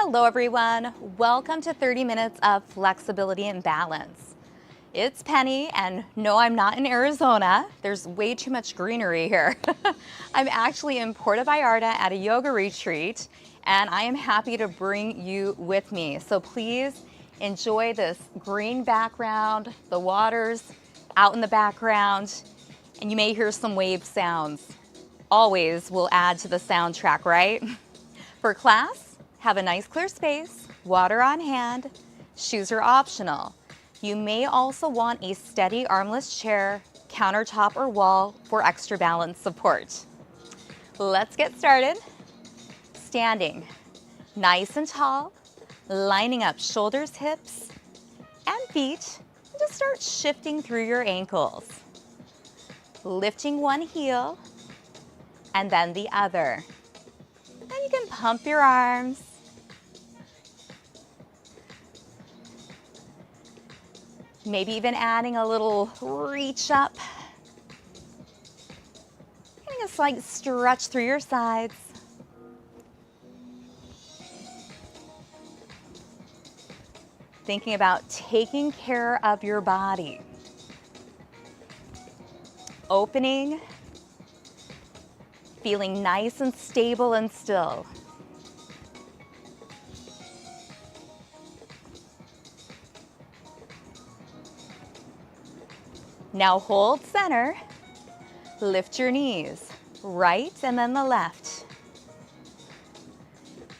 Hello everyone, welcome to 30 minutes of flexibility and balance. It's Penny, and no, I'm not in Arizona. There's way too much greenery here. I'm actually in Puerto Vallarta at a yoga retreat, and I am happy to bring you with me. So please enjoy this green background, the water's out in the background, and you may hear some wave sounds. Always will add to the soundtrack, right? For class, have a nice clear space, water on hand, shoes are optional. You may also want a steady armless chair, countertop, or wall for extra balance support. Let's get started. Standing, nice and tall, lining up shoulders, hips, and feet. Just start shifting through your ankles. Lifting one heel, and then the other. Then you can pump your arms. Maybe even adding a little reach up. Getting a slight stretch through your sides. Thinking about taking care of your body. Opening. Feeling nice and stable and still. Now hold center, lift your knees, right and then the left.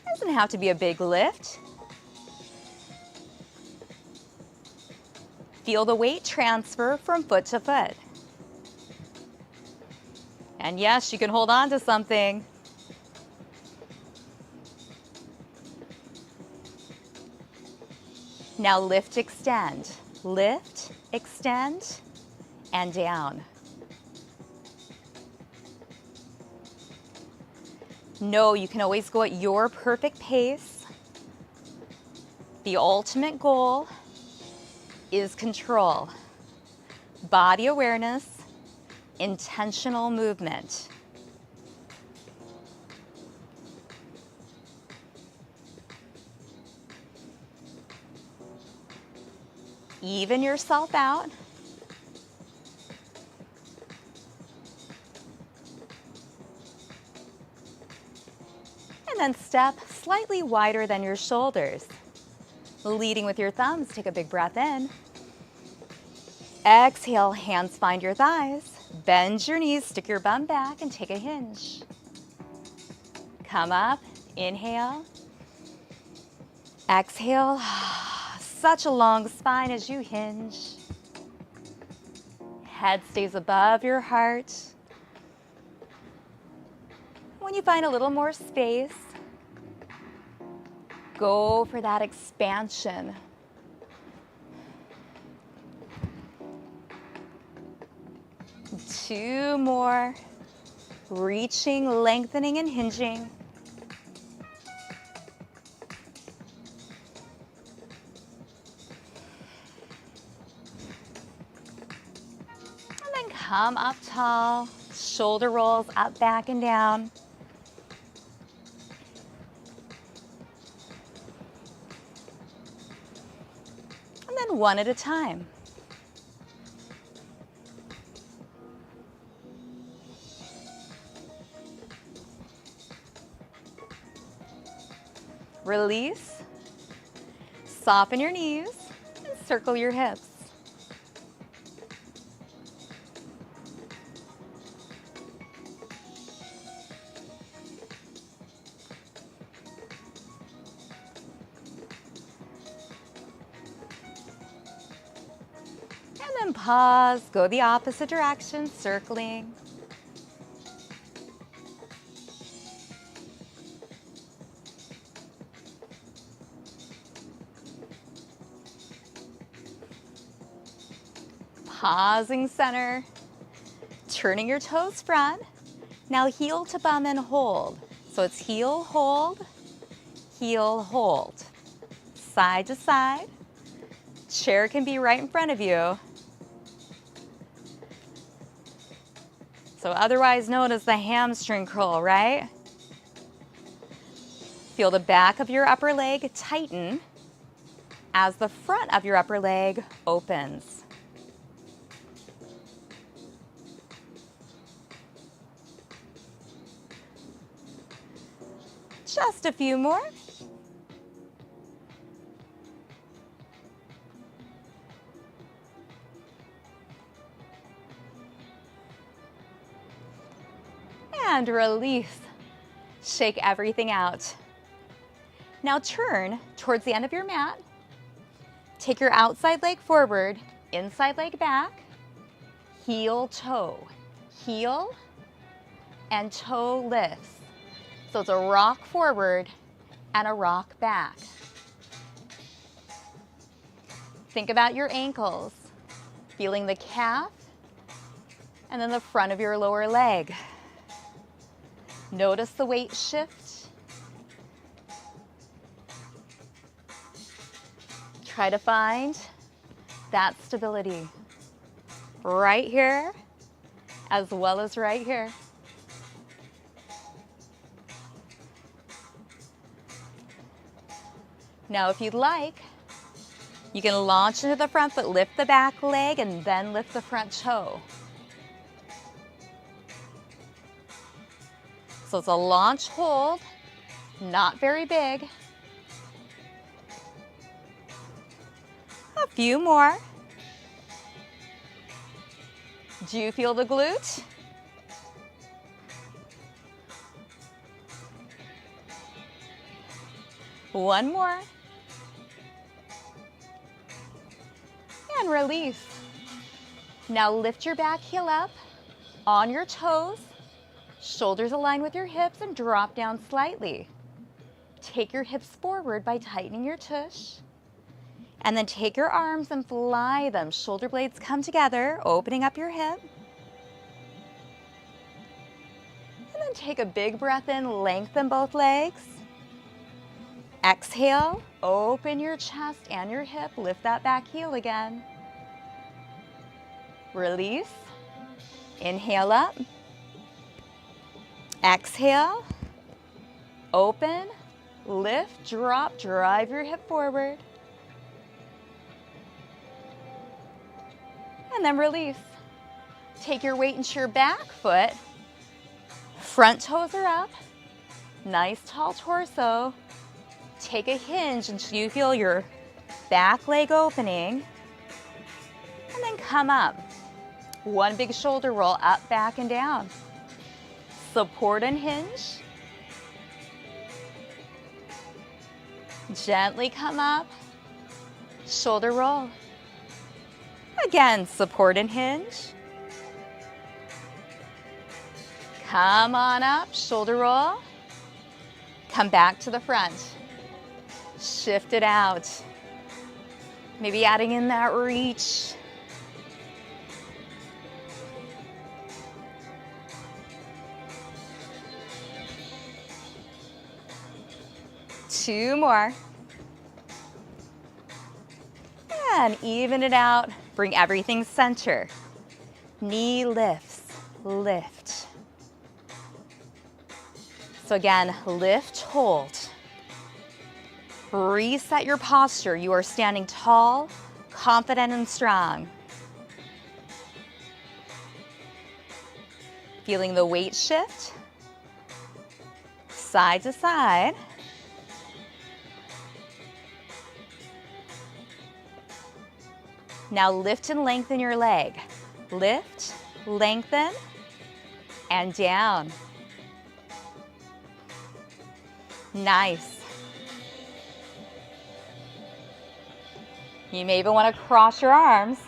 Doesn't have to be a big lift. Feel the weight transfer from foot to foot. And yes, you can hold on to something. Now lift, extend, and down. Know you can always go at your perfect pace. The ultimate goal is control, body awareness, intentional movement. Even yourself out. And then step slightly wider than your shoulders. Leading with your thumbs, take a big breath in. Exhale, hands find your thighs. Bend your knees, stick your bum back, and take a hinge. Come up, inhale. Exhale. Such a long spine as you hinge. Head stays above your heart. When you find a little more space, go for that expansion. Two more. Reaching, lengthening, and hinging. And then come up tall, shoulder rolls up, back, and down. And then one at a time. Release, soften your knees, and circle your hips. And then pause, go the opposite direction, circling. Pausing center, turning your toes front. Now heel to bum and hold. So it's heel, hold, side to side. Chair can be right in front of you. So otherwise known as the hamstring curl, right? Feel the back of your upper leg tighten as the front of your upper leg opens. Just a few more. And release. Shake everything out. Now turn towards the end of your mat. Take your outside leg forward, inside leg back, heel, toe, heel, and toe lifts. So it's a rock forward and a rock back. Think about your ankles, feeling the calf and then the front of your lower leg. Notice the weight shift. Try to find that stability right here as well as right here. Now, if you'd like, you can launch into the front foot, lift the back leg, and then lift the front toe. So it's a launch hold, not very big. A few more. Do you feel the glute? One more. And release. Now lift your back heel up on your toes, shoulders align with your hips, and drop down slightly. Take your hips forward by tightening your tush. And then take your arms and fly them. Shoulder blades come together, opening up your hip. And then take a big breath in, lengthen both legs. Exhale, open your chest and your hip, lift that back heel again. Release, inhale up. Exhale, open, lift, drop, drive your hip forward. And then release. Take your weight into your back foot. Front toes are up. Nice tall torso. Take a hinge until you feel your back leg opening. And then come up. One big shoulder roll, up, back, and down. Support and hinge. Gently come up. Shoulder roll. Again, support and hinge. Come on up, shoulder roll. Come back to the front. Shift it out. Maybe adding in that reach. Two more. And even it out. Bring everything center. Knee lifts, lift. So again, lift, hold. Reset your posture. You are standing tall, confident, and strong. Feeling the weight shift, side to side. Now lift and lengthen your leg. Lift, lengthen, and down. Nice. You may even want to cross your arms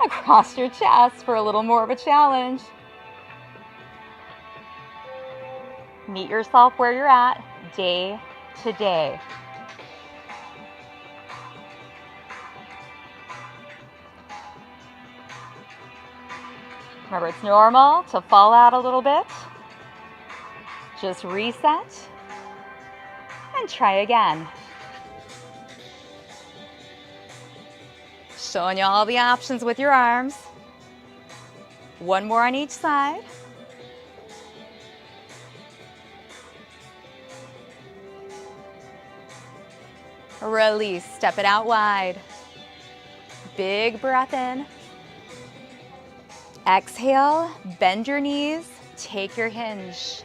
across your chest for a little more of a challenge. Meet yourself where you're at, day to day. Remember, it's normal to fall out a little bit. Just reset and try again. Showing you all the options with your arms. One more on each side. Release, step it out wide. Big breath in. Exhale, bend your knees, take your hinge.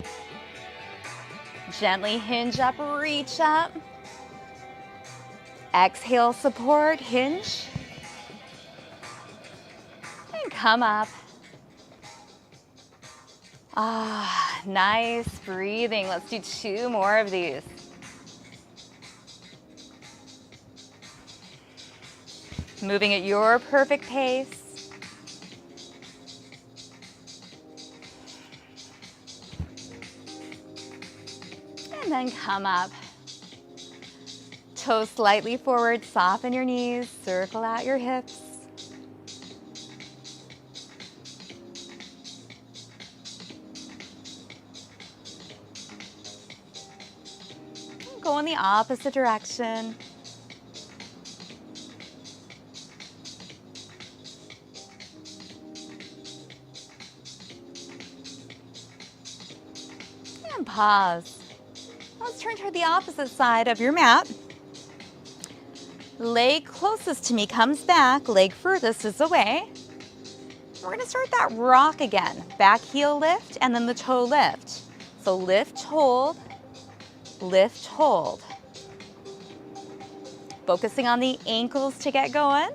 Gently hinge up, reach up. Exhale, support, hinge. And come up. Ah, nice breathing. Let's do 2 more of these. Moving at your perfect pace. And then come up. Toes slightly forward, soften your knees, circle out your hips. Go in the opposite direction. And pause. Let's turn to the opposite side of your mat. Leg closest to me comes back, leg furthest is away. We're gonna start that rock again. Back heel lift and then the toe lift. So lift, hold, lift, hold. Focusing on the ankles to get going.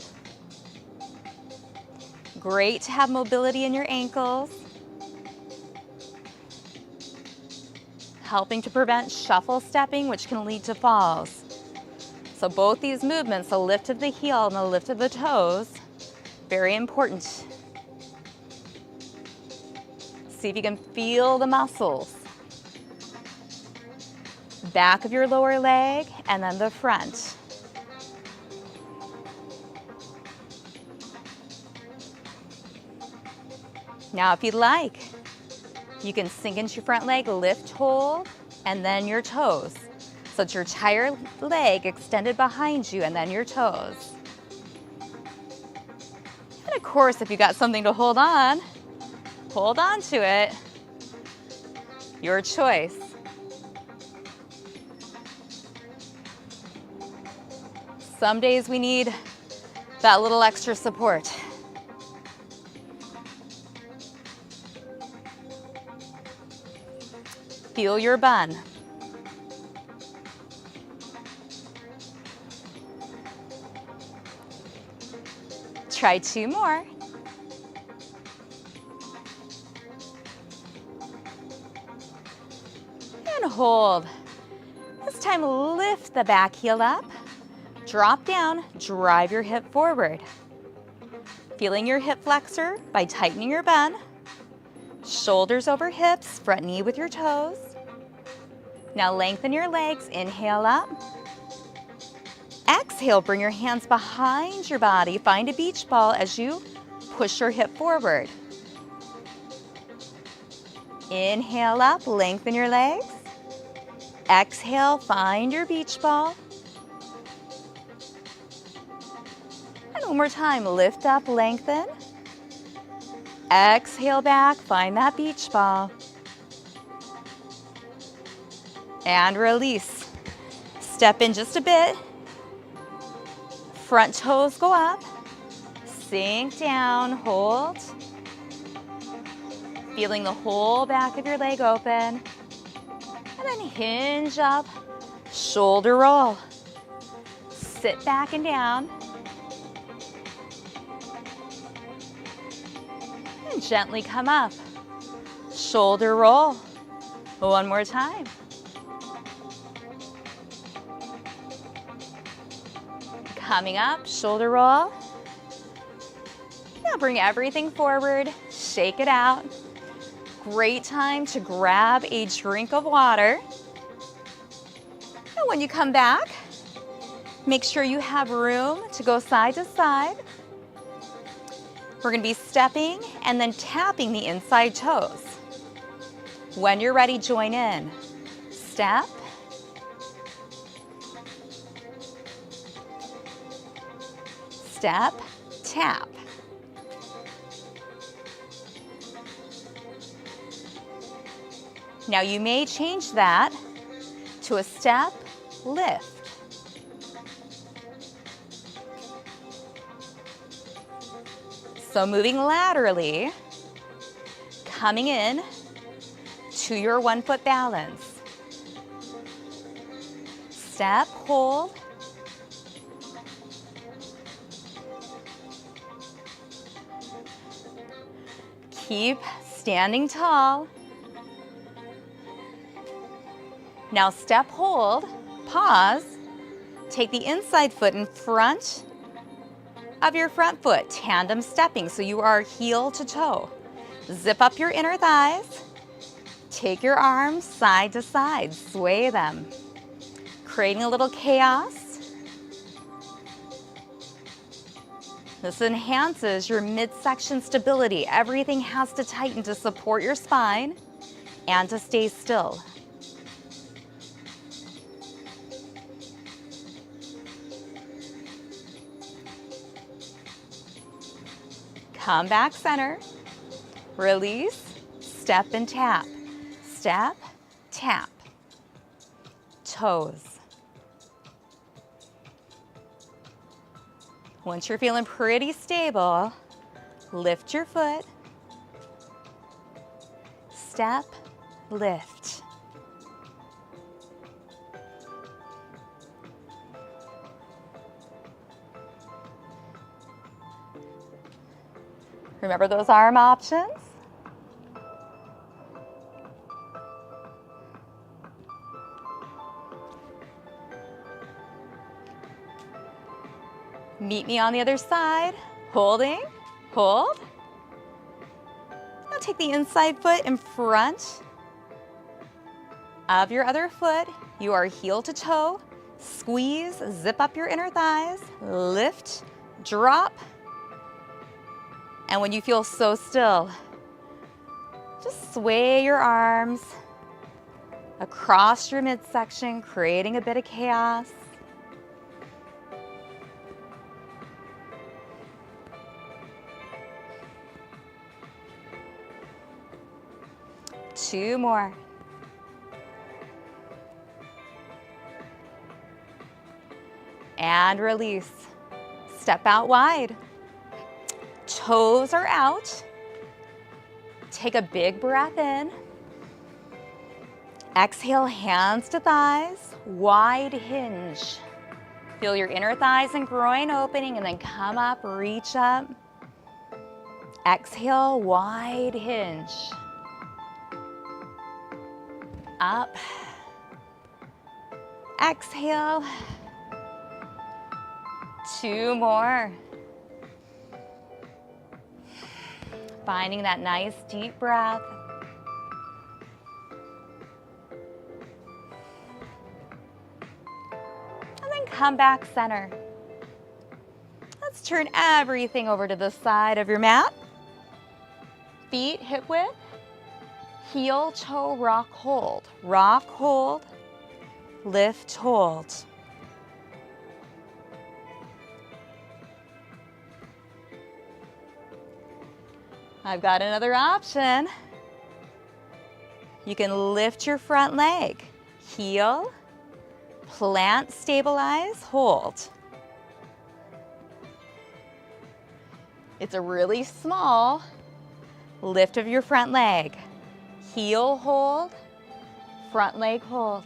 Great to have mobility in your ankles. Helping to prevent shuffle stepping, which can lead to falls. So both these movements, the lift of the heel and the lift of the toes, very important. See if you can feel the muscles. Back of your lower leg and then the front. Now if you'd like, you can sink into your front leg, lift, hold, and then your toes. So it's your entire leg extended behind you and then your toes. And of course, if you got something to hold on to it. Your choice. Some days we need that little extra support. Feel your bun. Try 2 more. And hold. This time lift the back heel up, drop down, drive your hip forward. Feeling your hip flexor by tightening your bun. Shoulders over hips, front knee with your toes. Now lengthen your legs, inhale up. Exhale, bring your hands behind your body. Find a beach ball as you push your hip forward. Inhale up, lengthen your legs. Exhale, find your beach ball. And one more time, lift up, lengthen. Exhale back, find that beach ball. And release. Step in just a bit. Front toes go up. Sink down, hold. Feeling the whole back of your leg open. And then hinge up, shoulder roll. Sit back and down. And gently come up. Shoulder roll. One more time. Coming up, shoulder roll. Now bring everything forward, shake it out. Great time to grab a drink of water. And when you come back, make sure you have room to go side to side. We're gonna be stepping and then tapping the inside toes. When you're ready, join in. Step. Step, tap. Now you may change that to a step, lift. So moving laterally, coming in to your 1 foot balance. Step, hold. Keep standing tall. Now step, hold, pause. Take the inside foot in front of your front foot, tandem stepping, so you are heel to toe. Zip up your inner thighs. Take your arms side to side, sway them, creating a little chaos. This enhances your midsection stability. Everything has to tighten to support your spine and to stay still. Come back center, release, step and tap, step, tap, toes. Once you're feeling pretty stable, lift your foot, step, lift. Remember those arm options? Meet me on the other side, holding, hold. Now take the inside foot in front of your other foot. You are heel to toe, squeeze, zip up your inner thighs, lift, drop. And when you feel so still, just sway your arms across your midsection, creating a bit of chaos. Two more. And release. Step out wide. Toes are out. Take a big breath in. Exhale, hands to thighs, wide hinge. Feel your inner thighs and groin opening, and then come up, reach up. Exhale, wide hinge. Up. Exhale. Two more. Finding that nice deep breath. And then come back center. Let's turn everything over to the side of your mat. Feet hip width. Heel, toe, rock, hold. Rock, hold. Lift, hold. I've got another option. You can lift your front leg. Heel, plant, stabilize, hold. It's a really small lift of your front leg. Heel, hold, front leg, hold.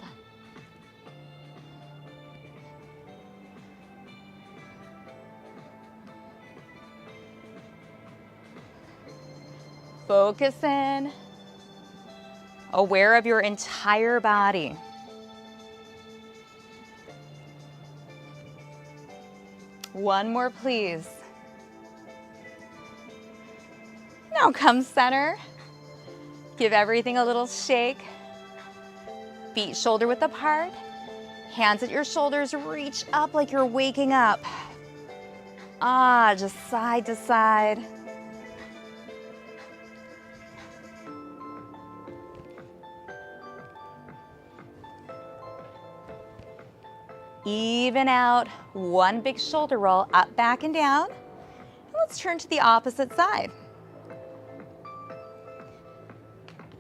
Focus in, aware of your entire body. One more, please. Now come center. Give everything a little shake. Feet shoulder width apart. Hands at your shoulders, reach up like you're waking up. Just side to side. Even out, one big shoulder roll, up, back, and down. And let's turn to the opposite side.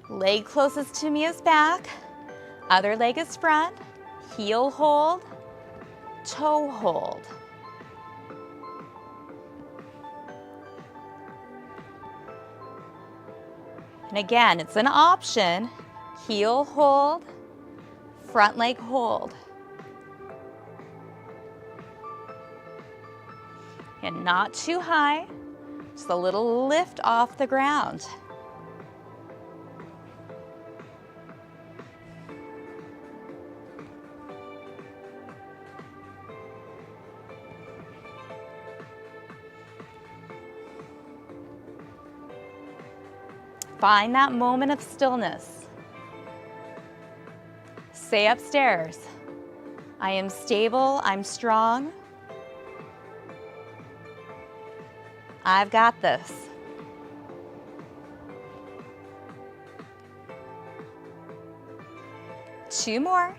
Leg closest to me is back, other leg is front, heel hold, toe hold. And again, it's an option. Heel hold, front leg hold. And not too high, just a little lift off the ground. Find that moment of stillness. Say upstairs, I am stable, I'm strong. I've got this. Two more.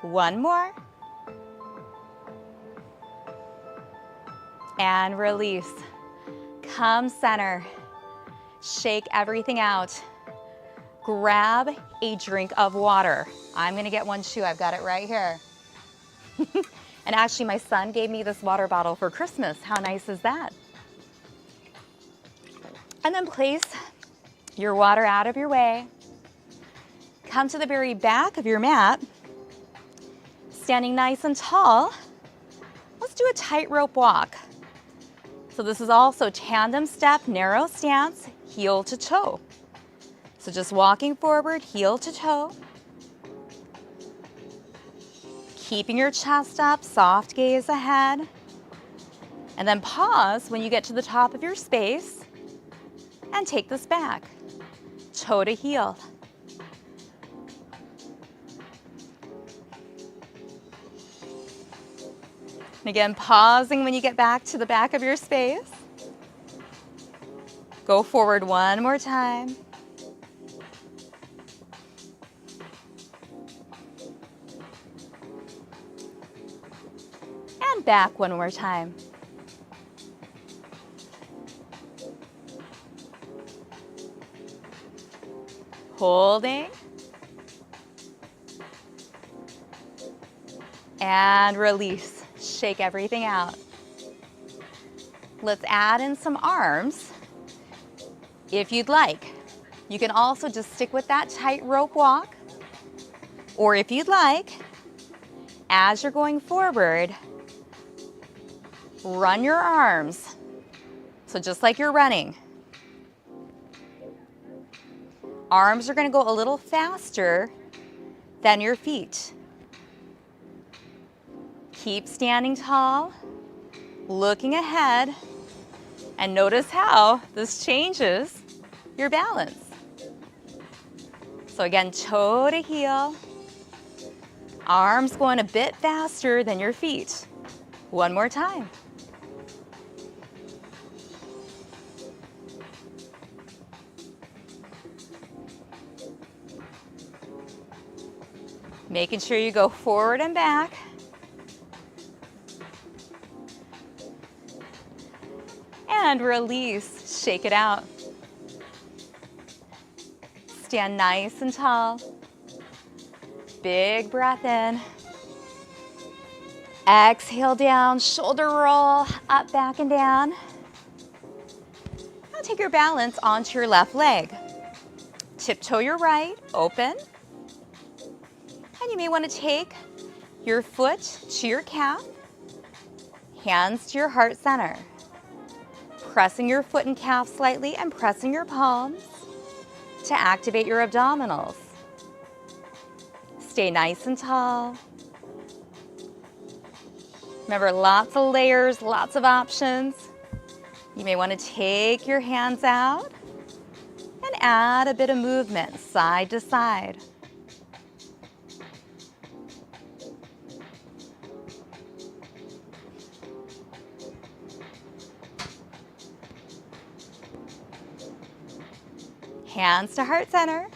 One more. And release. Come center. Shake everything out. Grab a drink of water. I'm gonna get one too, I've got it right here. And actually my son gave me this water bottle for Christmas. How nice is that? And then place your water out of your way. Come to the very back of your mat. Standing nice and tall. Let's do a tightrope walk. So this is also tandem step, narrow stance, heel to toe. So just walking forward, heel to toe. Keeping your chest up, soft gaze ahead. And then pause when you get to the top of your space and take this back, toe to heel. And again, pausing when you get back to the back of your space. Go forward one more time. And back one more time. Holding. And release. Shake everything out. Let's add in some arms if you'd like. You can also just stick with that tightrope walk, or if you'd like, as you're going forward, run your arms. So just like you're running. Arms are going to go a little faster than your feet. Keep standing tall, looking ahead, and notice how this changes your balance. So again, toe to heel, arms going a bit faster than your feet. One more time. Making sure you go forward and back. And release, shake it out. Stand nice and tall. Big breath in. Exhale down, shoulder roll, up, back, and down. Now take your balance onto your left leg. Tiptoe your right, open. And you may want to take your foot to your calf, hands to your heart center. Pressing your foot and calf slightly and pressing your palms to activate your abdominals. Stay nice and tall. Remember, lots of layers, lots of options. You may want to take your hands out and add a bit of movement side to side. Hands to heart center.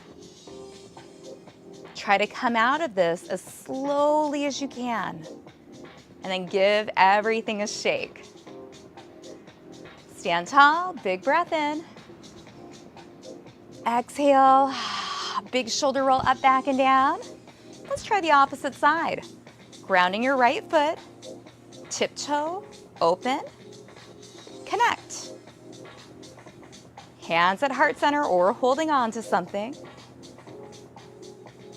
Try to come out of this as slowly as you can, and then give everything a shake. Stand tall, big breath in. Exhale, big shoulder roll up, back, and down. Let's try the opposite side. Grounding your right foot, tiptoe, open, connect. Hands at heart center or holding on to something.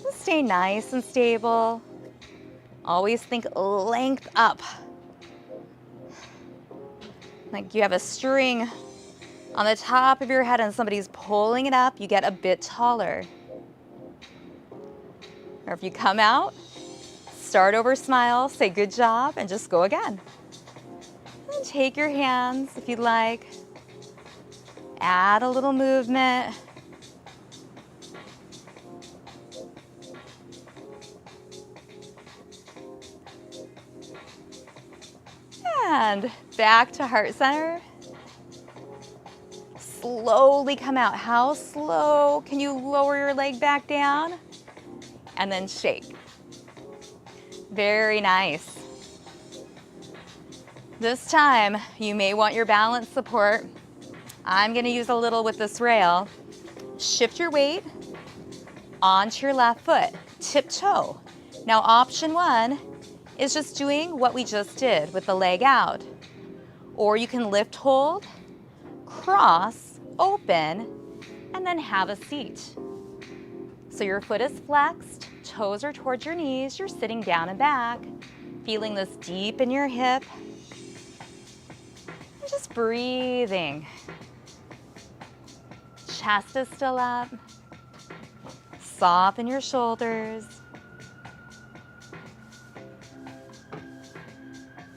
Just stay nice and stable. Always think length up. Like you have a string on the top of your head and somebody's pulling it up, you get a bit taller. Or if you come out, start over, smile, say good job, and just go again. And take your hands if you'd like. Add a little movement. And back to heart center. Slowly come out. How slow can you lower your leg back down? And then shake. Very nice. This time, you may want your balance support. I'm going to use a little with this rail. Shift your weight onto your left foot. Tiptoe. Now, option one is just doing what we just did with the leg out. Or you can lift, hold, cross, open, and then have a seat. So your foot is flexed, toes are towards your knees, you're sitting down and back, feeling this deep in your hip, and just breathing. Chest is still up. Soften your shoulders.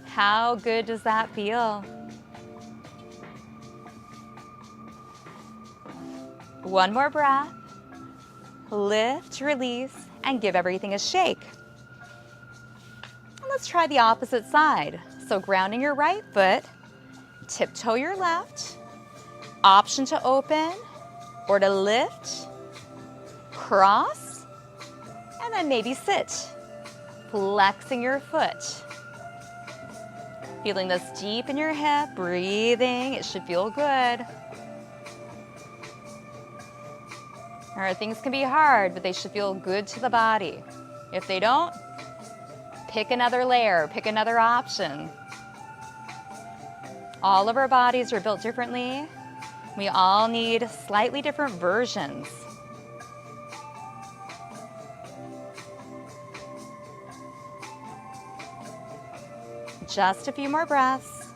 How good does that feel? One more breath. Lift, release, and give everything a shake. And let's try the opposite side. So grounding your right foot, tiptoe your left, option to open or to lift, cross, and then maybe sit, flexing your foot. Feeling this deep in your hip, breathing, it should feel good. All right, things can be hard, but they should feel good to the body. If they don't, pick another layer, pick another option. All of our bodies are built differently. We all need slightly different versions. Just a few more breaths.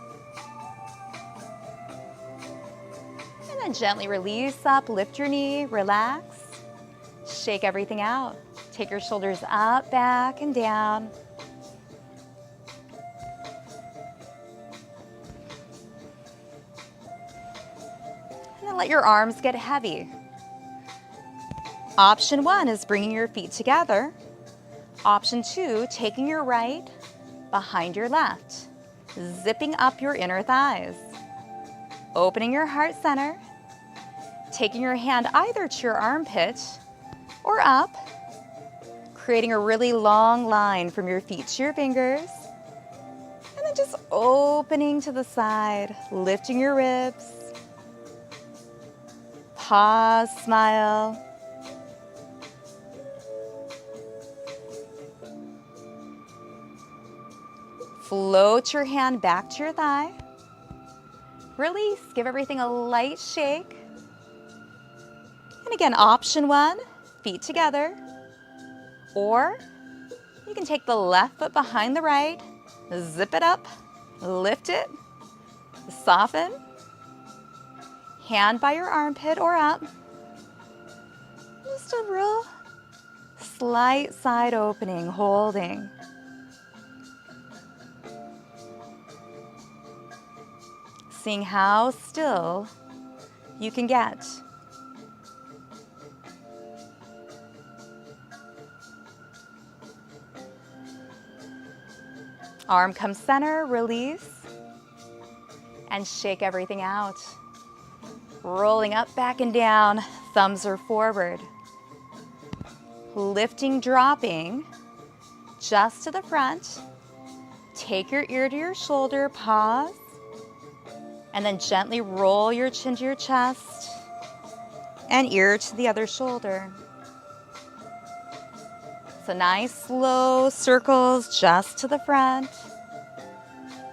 And then gently release up, lift your knee, relax. Shake everything out. Take your shoulders up, back, and down. And then let your arms get heavy. Option one is bringing your feet together. Option two, taking your right behind your left, zipping up your inner thighs, opening your heart center, taking your hand either to your armpit or up, creating a really long line from your feet to your fingers, and then just opening to the side, lifting your ribs, pause, smile. Float your hand back to your thigh. Release, give everything a light shake. And again, option one, feet together. Or you can take the left foot behind the right, zip it up, lift it, soften. Hand by your armpit or up. Just a real slight side opening, holding. Seeing how still you can get. Arm comes center, release, and shake everything out. Rolling up, back, and down, thumbs are forward. Lifting, dropping, just to the front. Take your ear to your shoulder, pause. And then gently roll your chin to your chest and ear to the other shoulder. So nice slow circles just to the front.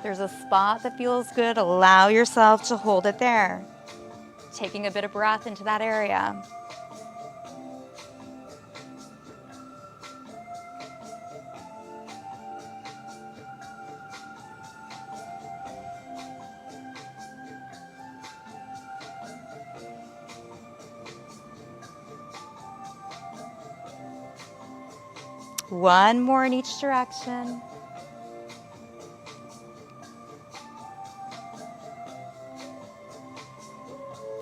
There's a spot that feels good, allow yourself to hold it there. taking a bit of breath into that area. One more in each direction.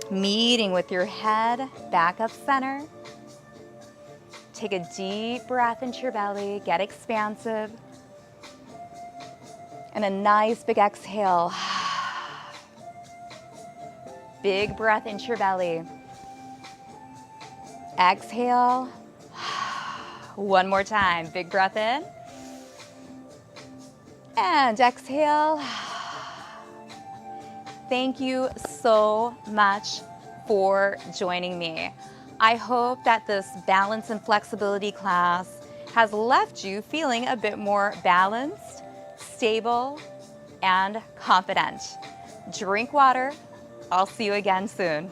Meeting with your head back up center. Take a deep breath into your belly, get expansive. And a nice big exhale. Big breath into your belly. Exhale. One more time, big breath in. And exhale. Thank you so much for joining me. I hope that this balance and flexibility class has left you feeling a bit more balanced, stable, and confident. Drink water. I'll see you again soon.